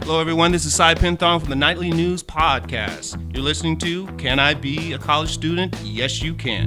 Hello, everyone. This is Sarayuth Pinthong from the Nightly News Podcast. You're listening to Can I Be a College Student? Yes, you can.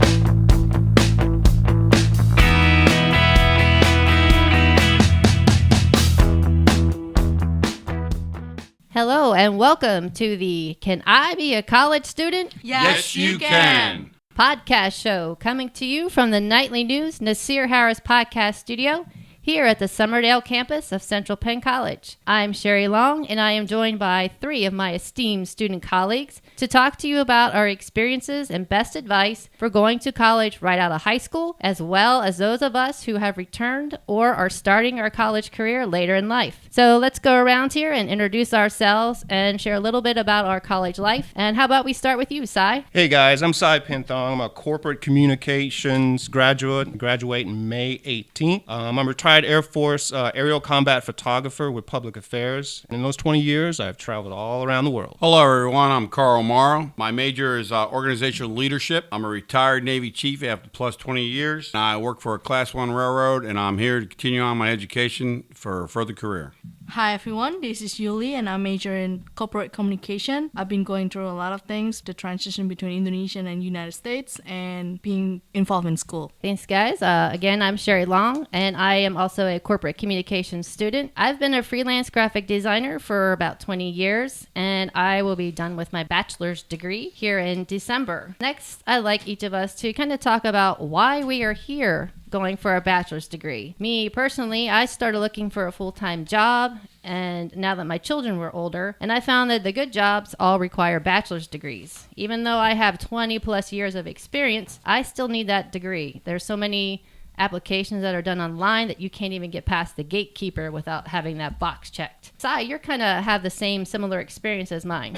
Hello, and welcome to the Can I Be a College Student? Yes, you can. Podcast show coming to you from the Nightly News Nasir Harris Podcast Studio here at the Summerdale campus of Central Penn College. I'm Sherri Long, and I am joined by three of my esteemed student colleagues to talk to you about our experiences and best advice for going to college right out of high school, as well as those of us who have returned or are starting our college career later in life. So let's go around here and introduce ourselves and share a little bit about our college life. And how about we start with you, Sai? Hey, guys. I'm Sarayuth Pinthong. I'm a corporate communications graduate. I graduate in May 18th. I'm a retired Air Force aerial combat photographer with public affairs. And in those 20 years, I've traveled all around the world. Hello, everyone. I'm Carl Morrow. My major is organizational leadership. I'm a retired Navy chief after plus 20 years. I work for a Class 1 railroad, and I'm here to continue on my education for a further career. Hi everyone, this is Yuli and I major in corporate communication. I've been going through a lot of things, the transition between Indonesia and United States and being involved in school. Thanks, guys. Again, I'm Sherri Long, and I am also a corporate communications student. I've been a freelance graphic designer for about 20 years, and I will be done with my bachelor's degree here in December. Next, I'd like each of us to kind of talk about why we are here going for a bachelor's degree. Me personally, I started looking for a full-time job, and now that my children were older, and I found that the good jobs all require bachelor's degrees. Even though I have 20 plus years of experience, I still need that degree. There's so many applications that are done online that you can't even get past the gatekeeper without having that box checked. Sai, you're kind of have the similar experience as mine.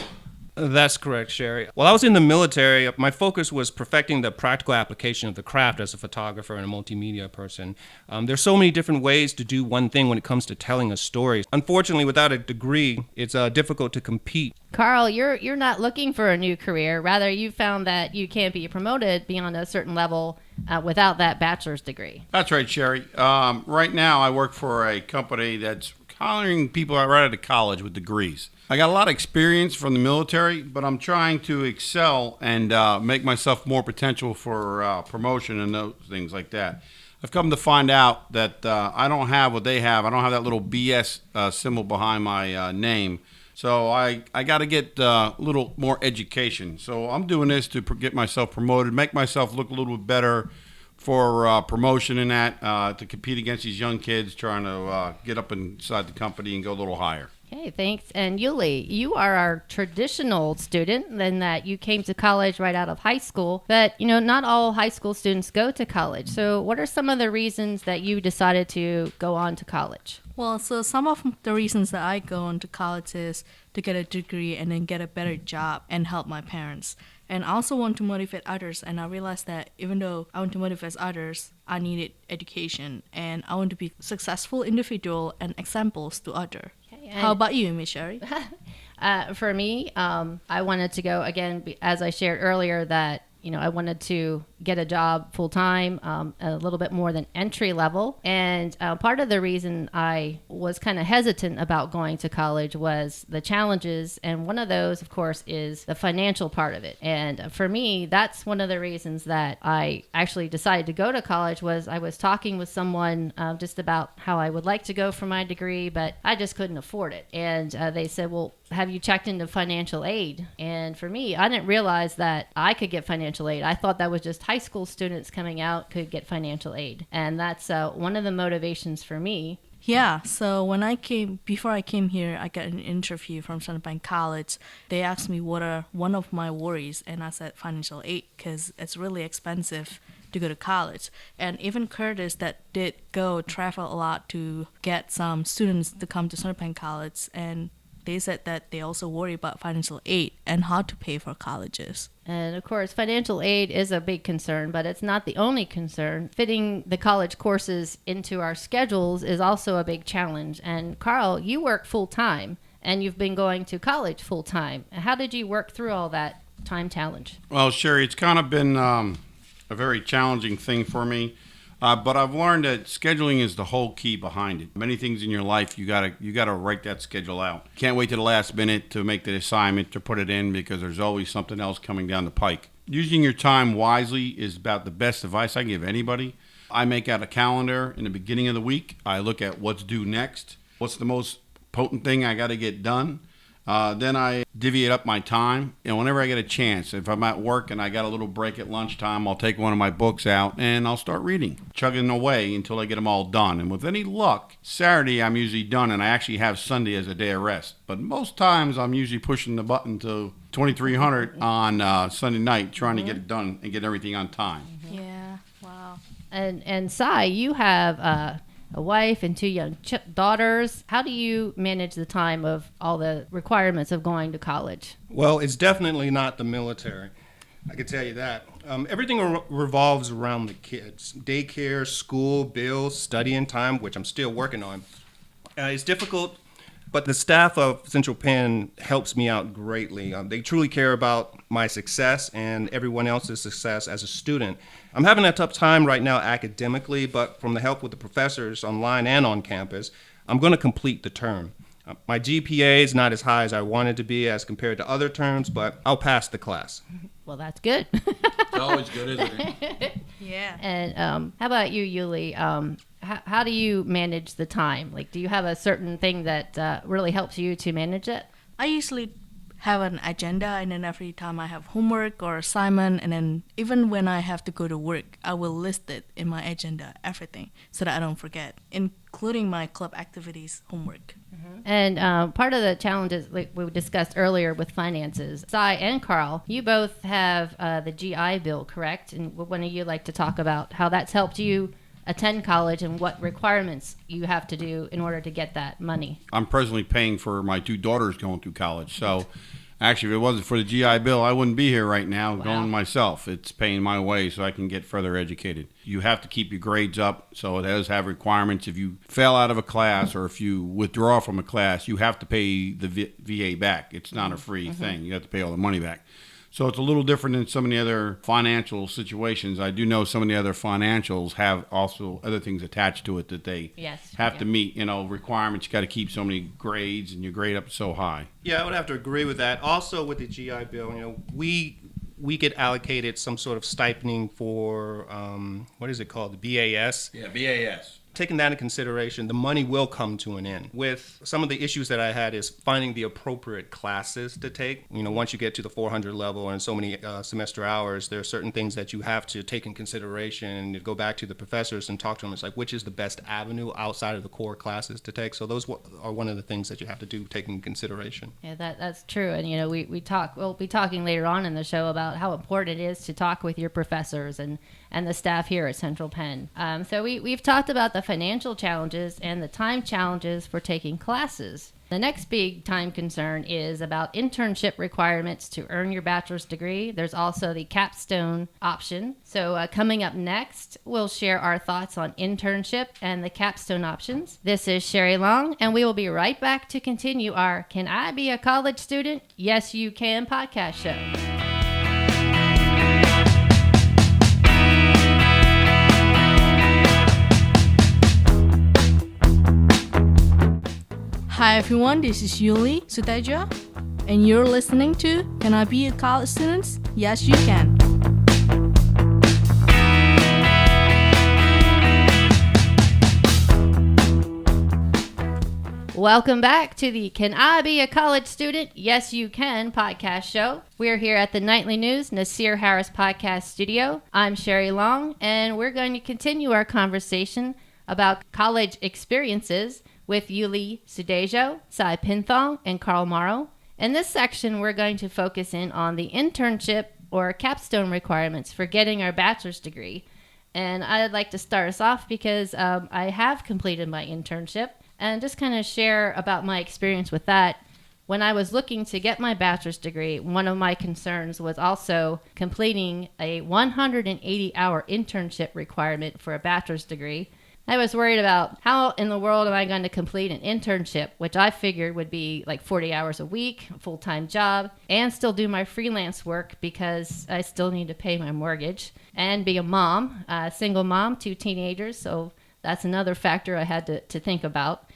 That's correct, Sherri. While I was in the military, my focus was perfecting the practical application of the craft as a photographer and a multimedia person. There's so many different ways to do one thing when it comes to telling a story. Unfortunately, without a degree, it's difficult to compete. Carl, you're not looking for a new career. Rather, you found that you can't be promoted beyond a certain level without that bachelor's degree. That's right, Sherri. Right now, I work for a company that's hiring people right out of college with degrees. I got a lot of experience from the military, but I'm trying to excel and make myself more potential for promotion and those things like that. I've come to find out that I don't have what they have. I don't have that little BS symbol behind my name. So I got to get a little more education. So I'm doing this to get myself promoted, make myself look a little bit better for promotion in that, to compete against these young kids trying to get up inside the company and go a little higher. Okay, thanks. And Yuli, you are our traditional student in that you came to college right out of high school, but not all high school students go to college. So what are some of the reasons that you decided to go on to college? Well, so some of the reasons that I go on to college is to get a degree and then get a better job and help my parents. And I also want to motivate others, and I realized that even though I want to motivate others, I needed education, and I want to be a successful individual and examples to others. How about you, Miss Sherri? For me, I wanted to go, again, as I shared earlier, that I wanted to get a job full-time, a little bit more than entry level. And part of the reason I was kind of hesitant about going to college was the challenges. And one of those, of course, is the financial part of it. And for me, that's one of the reasons that I actually decided to go to college was I was talking with someone just about how I would like to go for my degree, but I just couldn't afford it. And they said, well, have you checked into financial aid? And for me, I didn't realize that I could get financial aid. I thought that was just high school students coming out could get financial aid. And that's one of the motivations for me. Yeah, so before I came here, I got an interview from Central Penn College. They asked me what are one of my worries, and I said financial aid because it's really expensive to go to college. And even Curtis that did travel a lot to get some students to come to Central Penn College, and they said that they also worry about financial aid and how to pay for colleges. And of course, financial aid is a big concern, but it's not the only concern. Fitting the college courses into our schedules is also a big challenge. And Carl, you work full time and you've been going to college full time. How did you work through all that time challenge? Well, Sherri, it's kind of been a very challenging thing for me. But I've learned that scheduling is the whole key behind it. Many things in your life, you gotta write that schedule out. Can't wait to the last minute to make the assignment, to put it in, because there's always something else coming down the pike. Using your time wisely is about the best advice I can give anybody. I make out a calendar in the beginning of the week. I look at what's due next, what's the most potent thing I got to get done. Then I divvy up my time, and whenever I get a chance, if I'm at work and I got a little break at lunchtime, I'll take one of my books out and I'll start reading, chugging away until I get them all done. And with any luck, Saturday I'm usually done, and I actually have Sunday as a day of rest. But most times I'm usually pushing the button to 2300 on Sunday night, trying to get it done and get everything on time. Yeah. Wow. And Sai, you have a wife and two young daughters. How do you manage the time of all the requirements of going to college? Well, it's definitely not the military. I can tell you that. Everything revolves around the kids. Daycare, school, bills, studying time, which I'm still working on. It's difficult, but the staff of Central Penn helps me out greatly. They truly care about my success and everyone else's success as a student. I'm having a tough time right now academically, but from the help with the professors online and on campus, I'm going to complete the term. My GPA is not as high as I wanted to be as compared to other terms, but I'll pass the class. Well, that's good. It's always good, isn't it? Yeah. And how about you, Yuli? How do you manage the time? Like, do you have a certain thing that really helps you to manage it? I usually have an agenda, and then every time I have homework or assignment, and then even when I have to go to work, I will list it in my agenda, everything, so that I don't forget, including my club activities, homework. And part of the challenges, like we discussed earlier with finances, Sai and Carl, you both have the GI Bill, correct? And one of you like to talk about how that's helped you attend college and what requirements you have to do in order to get that money. I'm presently paying for my two daughters going through college. So actually, if it wasn't for the GI Bill, I wouldn't be here right now going myself. It's paying my way so I can get further educated. You have to keep your grades up, so it does have requirements. If you fail out of a class or if you withdraw from a class, you have to pay the VA back. It's not a free thing. You have to pay all the money back. So it's a little different than some of the other financial situations. I do know some of the other financials have also other things attached to it that they have to meet, requirements. You got to keep so many grades and your grade up so high. Yeah, I would have to agree with that. Also with the GI Bill, we get allocated some sort of stipending for, what is it called, the BAS? Yeah, BAS. Taking that into consideration, the money will come to an end. With some of the issues that I had is finding the appropriate classes to take. Once you get to the 400 level and so many semester hours, there are certain things that you have to take in consideration and go back to the professors and talk to them. It's like, which is the best avenue outside of the core classes to take? So those are one of the things that you have to do, take in consideration. Yeah, that's true. And, we'll be talking later on in the show about how important it is to talk with your professors and the staff here at Central Penn. So we've talked about the financial challenges and the time challenges for taking classes. The next big time concern is about internship requirements to earn your bachelor's degree. There's also the Capstone option. So coming up next, we'll share our thoughts on internship and the Capstone options. This is Sherri Long, and we will be right back to continue our Can I Be a College Student? Yes, You Can podcast show. Hi everyone, this is Yuliani Sutedjo, and you're listening to Can I Be a College Student? Yes, You Can. Welcome back to the Can I Be a College Student? Yes, You Can podcast show. We're here at the Nightly News Nasir Harris podcast studio. I'm Sherri Long, and we're going to continue our conversation about college experiences with Yuliani Sutedjo, Sarayuth Pinthong, and Carl Morrow. In this section, we're going to focus in on the internship or capstone requirements for getting our bachelor's degree. And I'd like to start us off because I have completed my internship and just kind of share about my experience with that. When I was looking to get my bachelor's degree, one of my concerns was also completing a 180-hour internship requirement for a bachelor's degree. I was worried about how in the world am I going to complete an internship, which I figured would be like 40 hours a week, a full-time job, and still do my freelance work because I still need to pay my mortgage and be a mom, a single mom, 2 teenagers. So that's another factor I had to think about.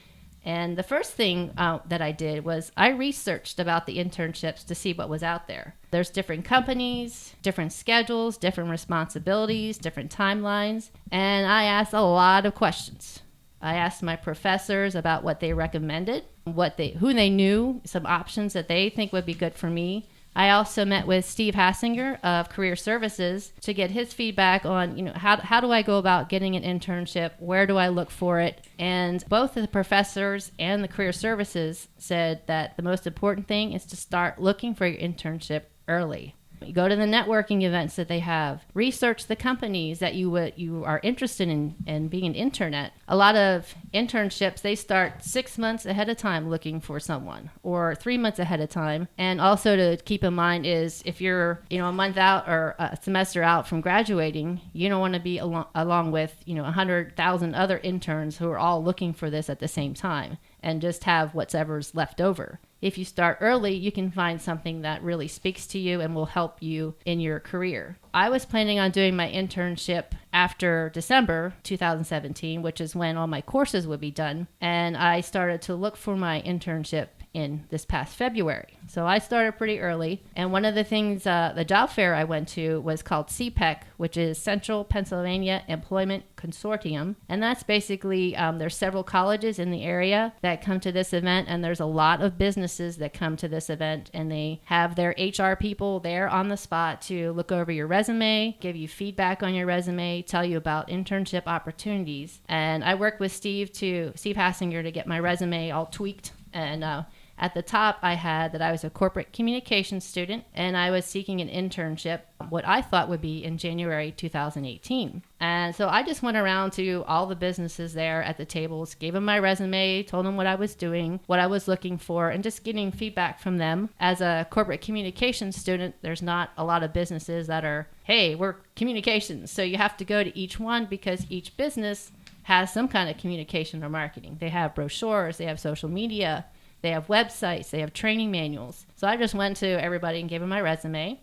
And the first thing that I did was I researched about the internships to see what was out there. There's different companies, different schedules, different responsibilities, different timelines, and I asked a lot of questions. I asked my professors about what they recommended, who they knew, some options that they think would be good for me. I also met with Steve Hassinger of Career Services to get his feedback on, how do I go about getting an internship? Where do I look for it? And both the professors and the Career Services said that the most important thing is to start looking for your internship early. You go to the networking events that they have. Research the companies that you are interested in being an intern at. A lot of internships, they start 6 months ahead of time looking for someone, or 3 months ahead of time. And also to keep in mind is if you're a month out or a semester out from graduating, you don't want to be along with 100,000 other interns who are all looking for this at the same time and just have whatever's left over. If you start early, you can find something that really speaks to you and will help you in your career. I was planning on doing my internship after December 2017, which is when all my courses would be done. And I started to look for my internship in this past February. So I started pretty early. And one of the things, the job fair I went to was called CPEC, which is Central Pennsylvania Employment Consortium. And that's basically, there's several colleges in the area that come to this event. And there's a lot of businesses that come to this event. And they have their HR people there on the spot to look over your resume, give you feedback on your resume, tell you about internship opportunities. And I worked with Steve Hassinger to get my resume all tweaked. And at the top, I had that I was a corporate communications student and I was seeking an internship, what I thought would be in January 2018. And so I just went around to all the businesses there at the tables, gave them my resume, told them what I was doing, what I was looking for, and just getting feedback from them. As a corporate communications student, there's not a lot of businesses that are, hey, we're communications. So you have to go to each one because each business has some kind of communication or marketing. They have brochures, they have social media, they have websites, they have training manuals. So I just went to everybody and gave them my resume.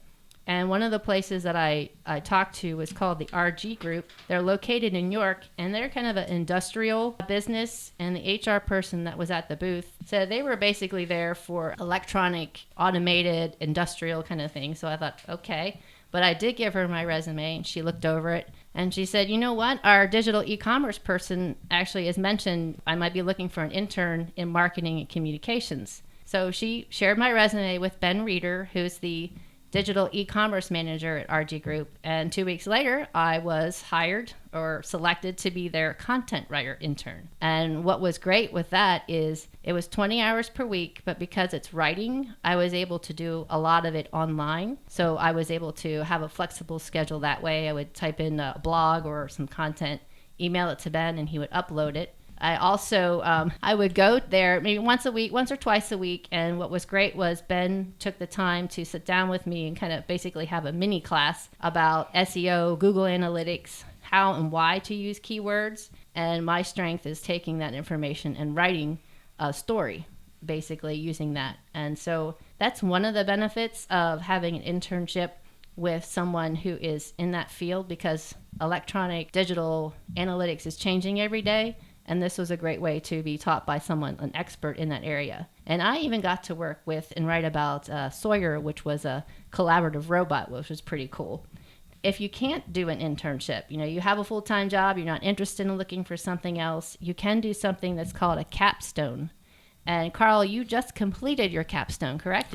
And one of the places that I talked to was called the RG Group. They're located in York, and they're kind of an industrial business. And the HR person that was at the booth said they were basically there for electronic, automated, industrial kind of thing. So I thought, okay. But I did give her my resume, and she looked over it. And she said, you know what? Our digital e-commerce person actually has mentioned I might be looking for an intern in marketing and communications. So she shared my resume with Ben Reeder, who's the digital e-commerce manager at RG Group. And 2 weeks later, I was hired or selected to be their content writer intern. And what was great with that is it was 20 hours per week, but because it's writing, I was able to do a lot of it online. So I was able to have a flexible schedule that way. I would type in a blog or some content, email it to Ben, and he would upload it. I also, I would go there maybe once or twice a week. And what was great was Ben took the time to sit down with me and kind of basically have a mini class about SEO, Google Analytics, how and why to use keywords. And my strength is taking that information and writing a story, basically using that. And so that's one of the benefits of having an internship with someone who is in that field, because electronic digital analytics is changing every day. And this was a great way to be taught by someone, an expert in that area. And I even got to work with and write about Sawyer, which was a collaborative robot, which was pretty cool. If you can't do an internship, you have a full-time job, you're not interested in looking for something else, you can do something that's called a capstone. And Carl, you just completed your capstone, correct?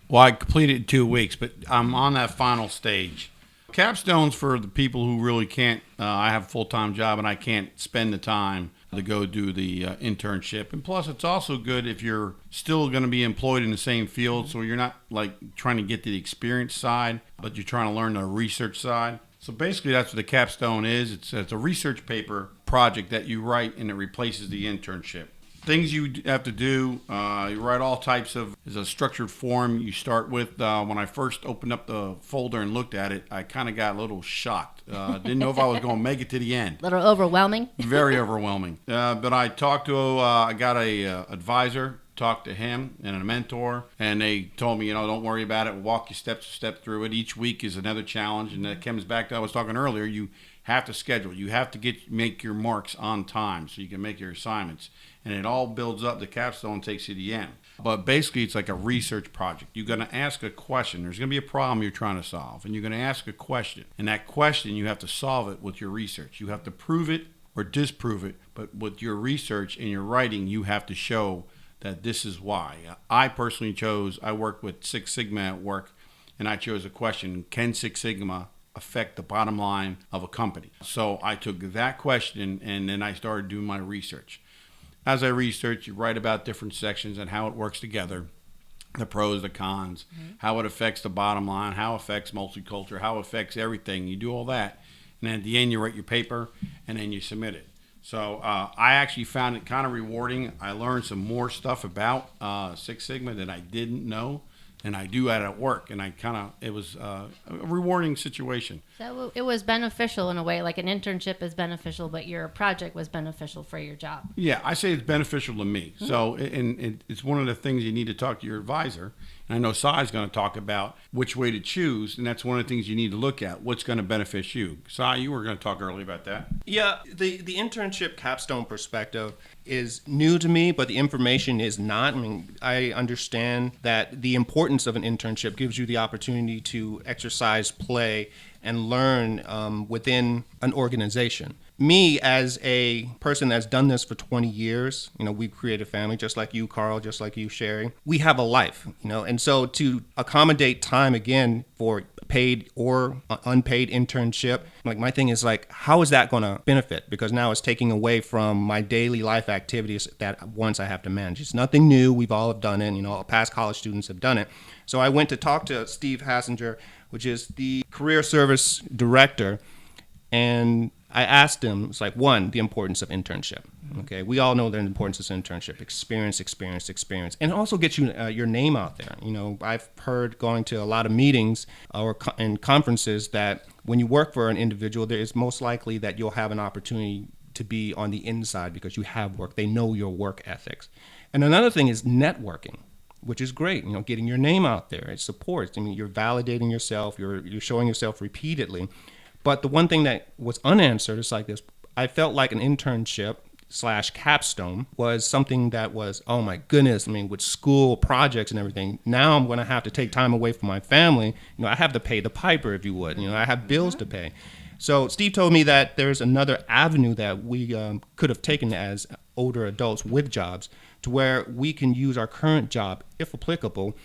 Well, I completed it in 2 weeks, but I'm on that final stage. Capstone's for the people who really can't. I have a full-time job and I can't spend the time to go do the internship. And plus, it's also good if you're still going to be employed in the same field, so you're not like trying to get to the experience side, but you're trying to learn the research side. So basically, that's what the capstone is. It's a research paper project that you write, and it replaces the internship. Things you have to do, you write all types of, there's a structured form you start with. When I first opened up the folder and looked at it, I kind of got a little shocked. Didn't know if I was going to make it to the end. A little overwhelming. Very overwhelming. But I talked to, I got a advisor, talked to him and a mentor, and they told me, don't worry about it. We'll walk you step to step through it. Each week is another challenge, and that comes back to I was talking earlier. You have to schedule. You have to make your marks on time so you can make your assignments. And it all builds up. The capstone takes you to the end. But basically, it's like a research project. You're going to ask a question. There's going to be a problem you're trying to solve. And you're going to ask a question. And that question, you have to solve it with your research. You have to prove it or disprove it. But with your research and your writing, you have to show that this is why. I personally I worked with Six Sigma at work, and I chose a question: can Six Sigma affect the bottom line of a company? So I took that question, and then I started doing my research. As I research, you write about different sections and how it works together, the pros, the cons, how it affects the bottom line, how it affects multicultural, how it affects everything. You do all that, and then at the end you write your paper, and then you submit it. So I actually found it kind of rewarding. I learned some more stuff about Six Sigma that I didn't know, and I do at work, and it was a rewarding situation. So it was beneficial in a way, like an internship is beneficial, but your project was beneficial for your job. Yeah, I say it's beneficial to me. So and it's one of the things you need to talk to your advisor. And I know Sai's going to talk about which way to choose, and that's one of the things you need to look at. What's going to benefit you? Sai, you were going to talk earlier about that. Yeah, the internship capstone perspective is new to me, but the information is not. I mean, I understand that the importance of an internship gives you the opportunity to exercise, play, and learn within an organization. Me, as a person that's done this for 20 years, we've created a family, just like you, Carl, just like you, Sherri. We have a life, and so to accommodate time again for paid or unpaid internship, like my thing is like, how is that going to benefit? Because now it's taking away from my daily life activities that once I have to manage. It's nothing new. We've all done it. Past college students have done it. So I went to talk to Steve Hassinger, which is the career service director, and I asked him, it's like, one, the importance of internship. Okay, we all know the importance of internship, experience, and it also gets you your name out there. I've heard going to a lot of meetings or in conferences that when you work for an individual, there is most likely that you'll have an opportunity to be on the inside because you have work. They know your work ethics. And another thing is networking, which is great. Getting your name out there, it supports. I mean, you're validating yourself, you're showing yourself repeatedly. But the one thing that was unanswered is like this. I felt like an internship / capstone was something that was, oh my goodness, I mean, with school projects and everything, now I'm going to have to take time away from my family. I have to pay the piper, if you would. I have bills to pay. So Steve told me that there's another avenue that we could have taken as older adults with jobs to where we can use our current job, if applicable,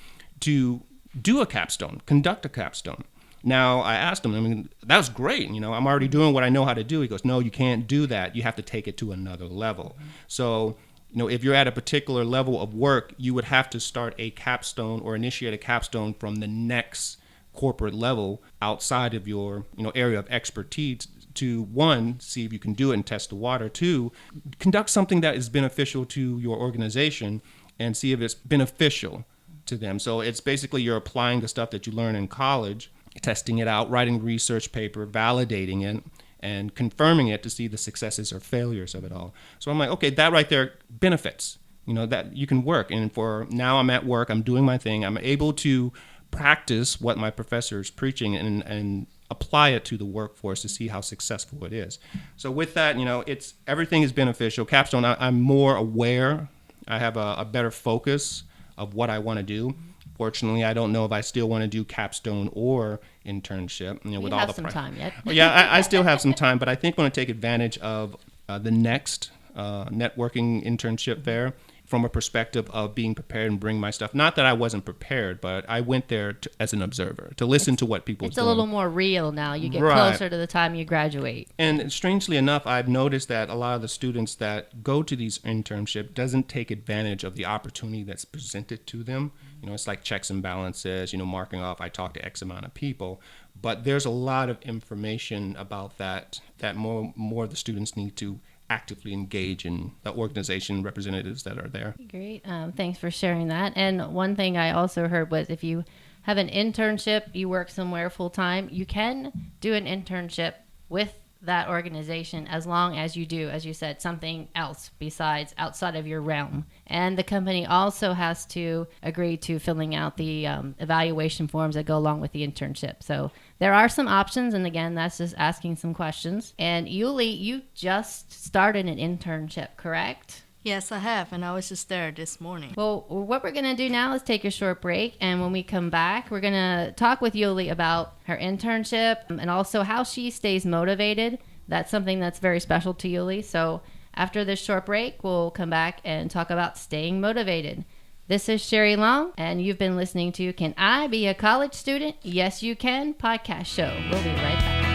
to do a capstone, conduct a capstone. Now, I asked him, that was great. I'm already doing what I know how to do. He goes, no, you can't do that. You have to take it to another level. So, if you're at a particular level of work, you would have to start a capstone or initiate a capstone from the next corporate level outside of your, area of expertise to, one, see if you can do it and test the water. Two, conduct something that is beneficial to your organization and see if it's beneficial to them. So it's basically you're applying the stuff that you learn in college, testing it out, writing a research paper, validating it, and confirming it to see the successes or failures of it all. So I'm like, okay, that right there benefits, that you can work. And for now I'm at work, I'm doing my thing. I'm able to practice what my professor is preaching and apply it to the workforce to see how successful it is. So with that, it's everything is beneficial. Capstone, I'm more aware. I have a better focus of what I want to do. Fortunately, I don't know if I still want to do capstone or internship. With all have the some time yet. Yeah, I still have some time, but I think I want to take advantage of the next networking internship fair from a perspective of being prepared and bring my stuff. Not that I wasn't prepared, but I went there as an observer to listen to what people. It's a little more real now. You get Right. closer to the time you graduate. And strangely enough, I've noticed that a lot of the students that go to these internships doesn't take advantage of the opportunity that's presented to them. It's like checks and balances, marking off, I talked to X amount of people. But there's a lot of information about that more of the students need to actively engage in the organization representatives that are there. Great. Thanks for sharing that. And one thing I also heard was if you have an internship, you work somewhere full time, you can do an internship with that organization as long as you do, as you said, something else besides outside of your realm. And the company also has to agree to filling out the evaluation forms that go along with the internship. So there are some options, and again, that's just asking some questions. And Yuli, you just started an internship, correct? Yes, I have, and I was just there this morning. Well, what we're going to do now is take a short break, and when we come back, we're going to talk with Yuli about her internship and also how she stays motivated. That's something that's very special to Yuli. So after this short break, we'll come back and talk about staying motivated. This is Sherri Long, and you've been listening to Can I Be a College Student? Yes, You Can podcast show. We'll be right back.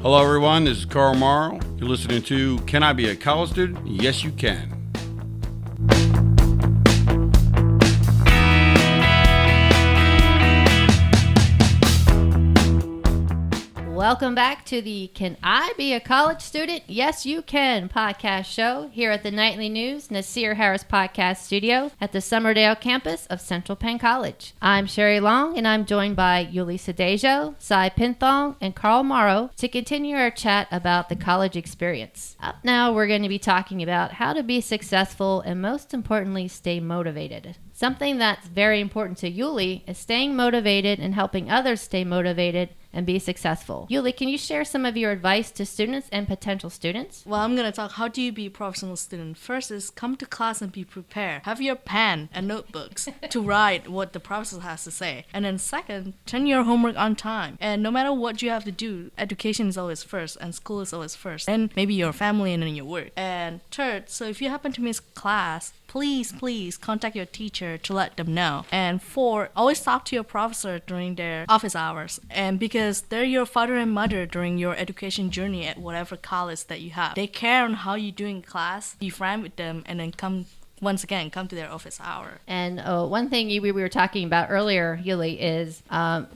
Hello, everyone. This is Carl Morrow. You're listening to Can I Be a College Student? Yes, You Can. Welcome back to the Can I Be a College Student? Yes, You Can podcast show here at the Nightly News Nasir Harris Podcast Studio at the Summerdale campus of Central Penn College. I'm Sherri Long, and I'm joined by Yuliani Sutedjo, Sarayuth Pinthong, and Carl Morrow to continue our chat about the college experience. Up now, we're going to be talking about how to be successful and most importantly, stay motivated. Something that's very important to Yuli is staying motivated and helping others stay motivated and be successful. Yuli, can you share some of your advice to students and potential students? Well, I'm going to talk how do you be a professional student. First is come to class and be prepared. Have your pen and notebooks to write what the professor has to say. And then second, turn your homework on time. And no matter what you have to do, education is always first and school is always first. And maybe your family and then your work. And third, so if you happen to miss class, please contact your teacher to let them know. And four, always talk to your professor during their office hours. And because they're your father and mother during your education journey at whatever college that you have. They care on how you do in class, be frank with them, and then come to their office hour. And one thing we were talking about earlier, Yuli, is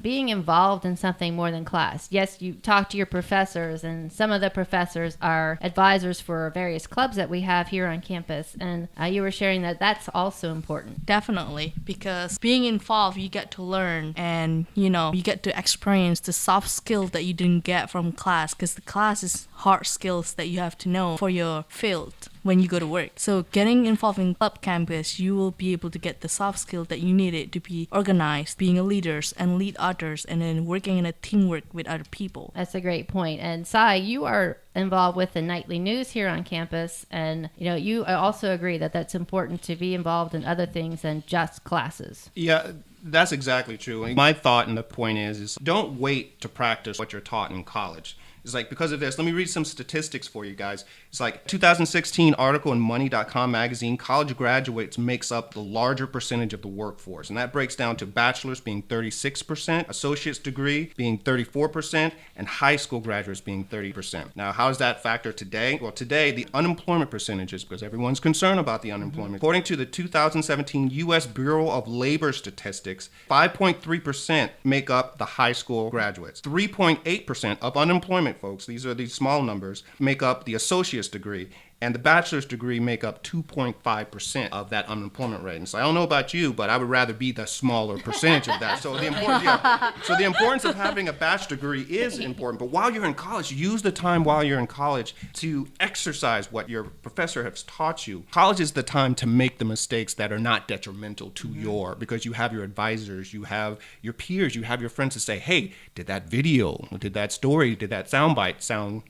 being involved in something more than class. Yes, you talk to your professors, and some of the professors are advisors for various clubs that we have here on campus. And you were sharing that that's also important. Definitely, because being involved, you get to learn and, you get to experience the soft skills that you didn't get from class, because the class is hard skills that you have to know for your field when you go to work. So getting involved in club campus, you will be able to get the soft skills that you needed to be organized, being a leader and lead others, and then working in a teamwork with other people. That's a great point. And Sai, you are involved with the Nightly News here on campus, and you also agree that that's important to be involved in other things than just classes. Yeah, that's exactly true. My thought and the point is don't wait to practice what you're taught in college. It's like, because of this, let me read some statistics for you guys. It's like 2016 article in Money.com magazine, college graduates makes up the larger percentage of the workforce. And that breaks down to bachelor's being 36%, associate's degree being 34%, and high school graduates being 30%. Now, how does that factor today? Well, today, the unemployment percentages, because everyone's concerned about the unemployment. According to the 2017 U.S. Bureau of Labor Statistics, 5.3% make up the high school graduates. 3.8% of unemployment, folks, these are these small numbers, make up the associate's degree, and the bachelor's degree make up 2.5% of that unemployment rate. And so I don't know about you, but I would rather be the smaller percentage of that. So the importance of having a bachelor's degree is important. But while you're in college, use the time while you're in college to exercise what your professor has taught you. College is the time to make the mistakes that are not detrimental to because you have your advisors, you have your peers, you have your friends to say, hey, did that video, did that story, did that soundbite sound,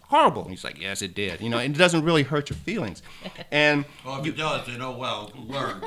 horrible? And he's like, yes, it did. It doesn't really hurt your feelings. And if it does, learn.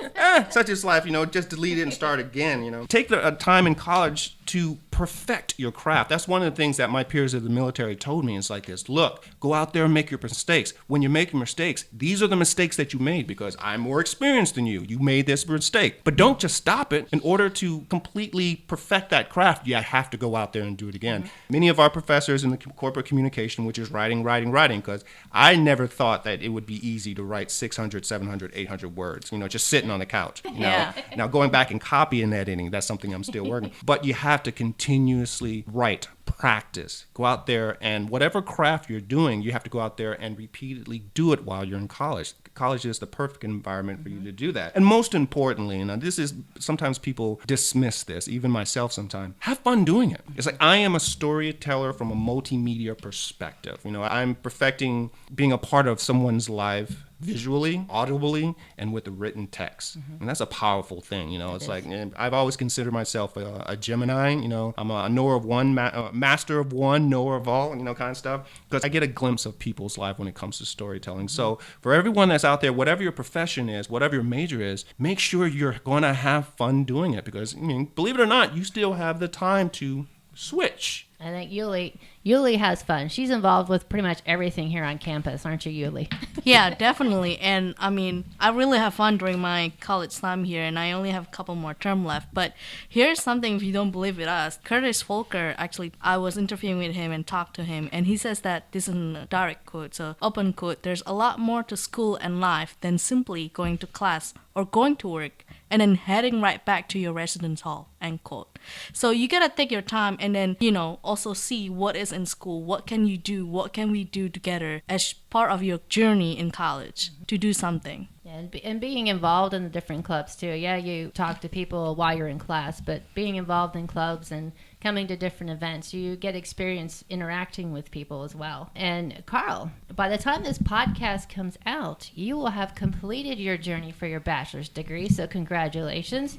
Such is life. Just delete it and start again. Take the time in college to perfect your craft. That's one of the things that my peers of the military told me. It's like this: look, go out there and make your mistakes. When you're making mistakes, these are the mistakes that you made because I'm more experienced than you. You made this mistake. But don't just stop it. In order to completely perfect that craft, you have to go out there and do it again. Many of our professors in the corporate communication, which is writing, because I never thought that it would be easy to write 600, 700, 800 words, just sitting on the couch. Now, going back and copy and editing, that's something I'm still working. But you have to continuously write, practice, go out there, and whatever craft you're doing, you have to go out there and repeatedly do it while you're in college. College is the perfect environment for you to do that. And most importantly, this is, sometimes people dismiss this, even myself sometimes, have fun doing it. It's like, I am a storyteller from a multimedia perspective. I'm perfecting being a part of someone's life visually, audibly, and with the written text. And that's a powerful thing. It's like, I've always considered myself a Gemini. I'm a knower of one, master of one, knower of all, kind of stuff, because I get a glimpse of people's life when it comes to storytelling. So for everyone that's out there, whatever your profession is, whatever your major is, make sure you're going to have fun doing it, because believe it or not, you still have the time to switch. I think Yuli has fun. She's involved with pretty much everything here on campus, aren't you, Yuli? Yeah, definitely. And I really have fun during my college time here, and I only have a couple more term left. But here's something, if you don't believe it, Curtis Volker, actually, I was interviewing with him and talked to him, and he says that, this is a direct quote, so open quote, there's a lot more to school and life than simply going to class or going to work and then heading right back to your residence hall, end quote. So you gotta take your time and then, also see what is in school, what can you do, what can we do together as part of your journey in college to do something. Yeah, and being involved in the different clubs too. Yeah, you talk to people while you're in class, but being involved in clubs and coming to different events, you get experience interacting with people as well. And Carl, by the time this podcast comes out, you will have completed your journey for your bachelor's degree, so congratulations.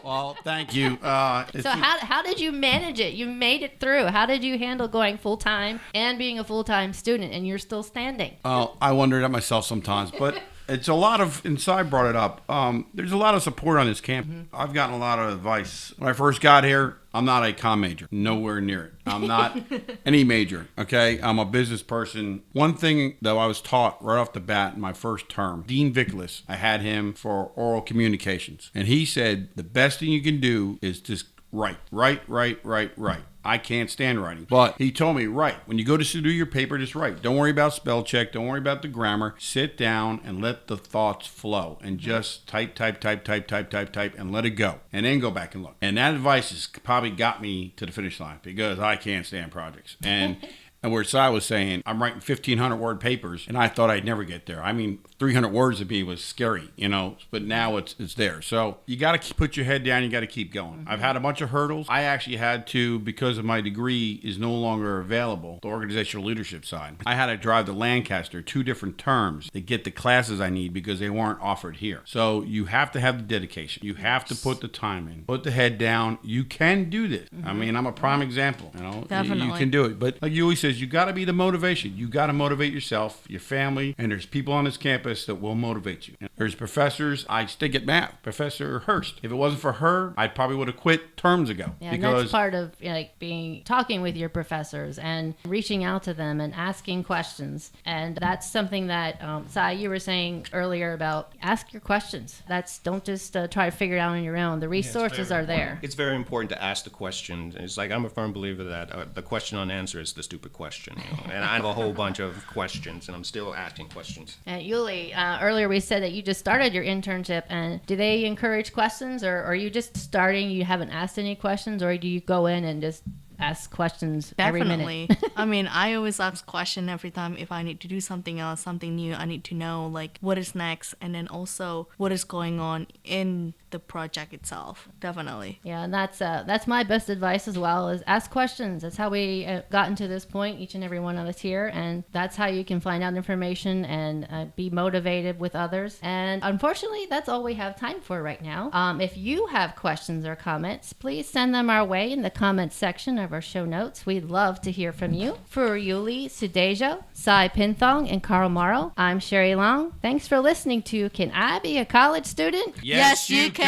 Well, thank you. So how did you manage it? You made it through. How did you handle going full-time and being a full-time student, and you're still standing? I wondered that myself sometimes, but it's a lot of, and Cy brought it up, there's a lot of support on this camp. I've gotten a lot of advice. When I first got here, I'm not a comm major, nowhere near it. I'm not any major, okay? I'm a business person. One thing that I was taught right off the bat in my first term, Dean Vicklis, I had him for oral communications. And he said, the best thing you can do is just write. I can't stand writing. But he told me, write. When you go to do your paper, just write. Don't worry about spell check. Don't worry about the grammar. Sit down and let the thoughts flow. And just type, and let it go. And then go back and look. And that advice has probably got me to the finish line, because I can't stand projects. And where Cy was saying, I'm writing 1,500 word papers, and I thought I'd never get there. 300 words to me was scary, but now it's there. So you got to put your head down. You got to keep going. I've had a bunch of hurdles. I actually had to, because of my degree is no longer available, the organizational leadership side, I had to drive to Lancaster 2 different terms to get the classes I need, because they weren't offered here. So you have to have the dedication. You have to put the time in. Put the head down. You can do this. I'm a prime example. Definitely. You can do it. But like Yuli says, you got to be the motivation. You got to motivate yourself, your family, and there's people on this campus that will motivate you. There's professors. I stick at math. Professor Hurst. If it wasn't for her, I probably would have quit terms ago. Yeah, and that's part of talking with your professors and reaching out to them and asking questions. And that's something that Sai, you were saying earlier about ask your questions. Don't just try to figure it out on your own. The resources are there. It's very important to ask the question. It's like, I'm a firm believer that the question unanswered is the stupid question. And I have a whole bunch of questions, and I'm still asking questions. Yuli, earlier we said that you just started your internship, and do they encourage questions, or are you just starting, you haven't asked any questions, or do you go in and just ask questions every minute? Definitely. I always ask questions every time if I need to do something else, something new. I need to know what is next, and then also what is going on in the project itself. Definitely. Yeah, and that's my best advice as well, is ask questions. That's how we gotten to this point, each and every one of us here, and that's how you can find out information and be motivated with others. And unfortunately, that's all we have time for right now. If you have questions or comments, please send them our way in the comments section of our show notes. We'd love to hear from you. For Yuliani Sutedjo, Sarayuth Pinthong, and Carl Morrow, I'm Sherri Long. Thanks for listening to Can I Be a College Student? Yes, you can.